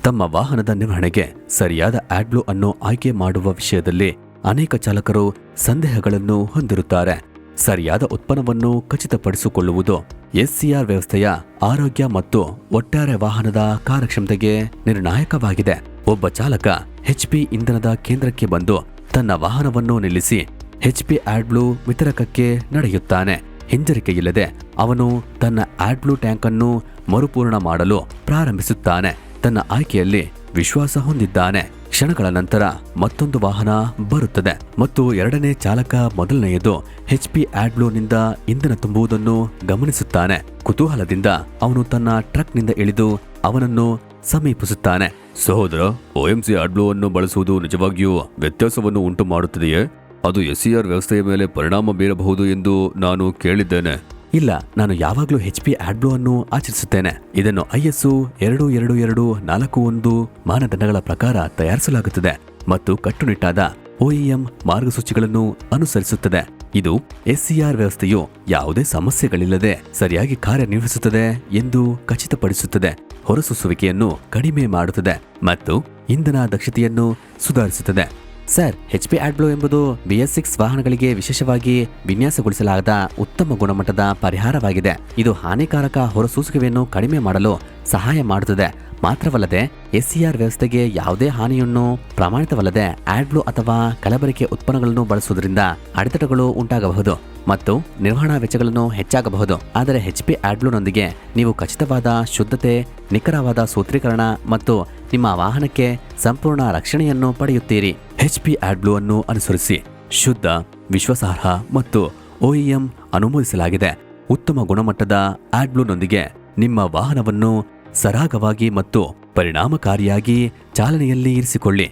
ತಮ್ಮ ವಾಹನದ ನಿರ್ವಹಣೆಗೆ ಸರಿಯಾದ ಆಡ್ಬ್ಲೂ ಅನ್ನು ಆಯ್ಕೆ ಮಾಡುವ ವಿಷಯದಲ್ಲಿ ಅನೇಕ ಚಾಲಕರು ಸಂದೇಹಗಳನ್ನು ಹೊಂದಿರುತ್ತಾರೆ. ಸರಿಯಾದ ಉತ್ಪನ್ನವನ್ನು ಖಚಿತಪಡಿಸಿಕೊಳ್ಳುವುದು ಎಸ್ಸಿಆರ್ ವ್ಯವಸ್ಥೆಯ ಆರೋಗ್ಯ ಮತ್ತು ಒಟ್ಟಾರೆ ವಾಹನದ ಕಾರ್ಯಕ್ಷಮತೆಗೆ ನಿರ್ಣಾಯಕವಾಗಿದೆ. ಒಬ್ಬ ಚಾಲಕ ಎಚ್ಪಿ ಇಂಧನದ ಕೇಂದ್ರಕ್ಕೆ ಬಂದು ತನ್ನ ವಾಹನವನ್ನು ನಿಲ್ಲಿಸಿ ಎಚ್ಪಿ ಆಡ್ಬ್ಲೂ ವಿತರಕಕ್ಕೆ ನಡೆಯುತ್ತಾನೆ. ಹಿಂಜರಿಕೆಯಿಲ್ಲದೆ ಅವನು ತನ್ನ ಆಡ್ಬ್ಲೂ ಟ್ಯಾಂಕ್ ಅನ್ನು ಮರುಪೂರ್ಣ ಮಾಡಲು ಪ್ರಾರಂಭಿಸುತ್ತಾನೆ. ತನ್ನ ಆಯ್ಕೆಯಲ್ಲಿ ವಿಶ್ವಾಸ ಹೊಂದಿದ್ದಾನೆ. ಕ್ಷಣಗಳ ನಂತರ ಮತ್ತೊಂದು ವಾಹನ ಬರುತ್ತದೆ ಮತ್ತು ಎರಡನೇ ಚಾಲಕ ಮೊದಲನೆಯದು ಎಚ್ಪಿ ಆಡ್ಬ್ಲೂನಿಂದ ಇಂಧನ ತುಂಬುವುದನ್ನು ಗಮನಿಸುತ್ತಾನೆ. ಕುತೂಹಲದಿಂದ ಅವನು ತನ್ನ ಟ್ರಕ್ನಿಂದ ಇಳಿದು ಅವನನ್ನು ಸಮೀಪಿಸುತ್ತಾನೆ. ಸಹೋದರ, OMC ಆಡ್ಬ್ಲೂ ಅನ್ನು ಬಳಸುವುದು ನಿಜವಾಗಿಯೂ ವ್ಯತ್ಯಾಸವನ್ನು ಉಂಟು ಮಾಡುತ್ತದೆಯೇ? ಅದು ಎಸ್ಸಿಆರ್ ವ್ಯವಸ್ಥೆಯ ಮೇಲೆ ಪರಿಣಾಮ ಬೀರಬಹುದು ಎಂದು ನಾನು ಕೇಳಿದ್ದೇನೆ. ಇಲ್ಲ, ನಾನು ಯಾವಾಗಲೂ ಎಚ್ಪಿ ಆಡ್ಬ್ಲೂ ಅನ್ನು ಆಚರಿಸುತ್ತೇನೆ. ಇದನ್ನು ISO 222241 ಮಾನದಂಡಗಳ ಪ್ರಕಾರ ತಯಾರಿಸಲಾಗುತ್ತದೆ ಮತ್ತು ಕಟ್ಟುನಿಟ್ಟಾದ OEM ಮಾರ್ಗಸೂಚಿಗಳನ್ನು ಅನುಸರಿಸುತ್ತದೆ. ಇದು ಎಸ್ಸಿಆರ್ ವ್ಯವಸ್ಥೆಯು ಯಾವುದೇ ಸಮಸ್ಯೆಗಳಿಲ್ಲದೆ ಸರಿಯಾಗಿ ಕಾರ್ಯನಿರ್ವಹಿಸುತ್ತದೆ ಎಂದು ಖಚಿತಪಡಿಸುತ್ತದೆ, ಹೊರಸೂಸುವಿಕೆಯನ್ನು ಕಡಿಮೆ ಮಾಡುತ್ತದೆ ಮತ್ತು ಇಂಧನ ದಕ್ಷತೆಯನ್ನು ಸುಧಾರಿಸುತ್ತದೆ. ಸರ್, ಎಚ್ಪಿ ಆಡ್ಬ್ಲೂ ಎಂಬುದು BS6 ವಾಹನಗಳಿಗೆ ವಿಶೇಷವಾಗಿ ವಿನ್ಯಾಸಗೊಳಿಸಲಾದ ಉತ್ತಮ ಗುಣಮಟ್ಟದ ಪರಿಹಾರವಾಗಿದೆ. ಇದು ಹಾನಿಕಾರಕ ಹೊರಸೂಸುವಿಕೆಯನ್ನು ಕಡಿಮೆ ಮಾಡಲು ಸಹಾಯ ಮಾಡುತ್ತದೆ. ಮಾತ್ರವಲ್ಲದೆ ಎಸ್ಸಿಆರ್ ವ್ಯವಸ್ಥೆಗೆ ಯಾವುದೇ ಹಾನಿಯನ್ನು ಪ್ರಮಾಣಿತವಲ್ಲದೆ ಆಡ್ಬ್ಲೂ ಅಥವಾ ಕಲಬೆರಕೆ ಉತ್ಪನ್ನಗಳನ್ನು ಬಳಸುವುದರಿಂದ ಅಡೆತಡೆಗಳು ಉಂಟಾಗಬಹುದು ಮತ್ತು ನಿರ್ವಹಣಾ ವೆಚ್ಚಗಳನ್ನು ಹೆಚ್ಚಾಗಬಹುದು. ಆದರೆ ಎಚ್ಪಿ ಆಡ್ಬ್ಲೂನೊಂದಿಗೆ ನೀವು ಖಚಿತವಾದ ಶುದ್ಧತೆ, ನಿಖರವಾದ ಸೂತ್ರೀಕರಣ ಮತ್ತು ನಿಮ್ಮ ವಾಹನಕ್ಕೆ ಸಂಪೂರ್ಣ ರಕ್ಷಣೆಯನ್ನು ಪಡೆಯುತ್ತೀರಿ. ಎಚ್ಪಿ ಆಡ್ಬ್ಲೂ ಅನ್ನು ಅನುಸರಿಸಿ. ಶುದ್ಧ, ವಿಶ್ವಾಸಾರ್ಹ ಮತ್ತು OEM ಅನುಮೋದಿಸಲಾಗಿದೆ. ಉತ್ತಮ ಗುಣಮಟ್ಟದ ಆಡ್ಬ್ಲೂನೊಂದಿಗೆ ನಿಮ್ಮ ವಾಹನವನ್ನು ಸರಾಗವಾಗಿ ಮತ್ತು ಪರಿಣಾಮಕಾರಿಯಾಗಿ ಚಾಲನೆಯಲ್ಲಿ ಇರಿಸಿಕೊಳ್ಳಿ.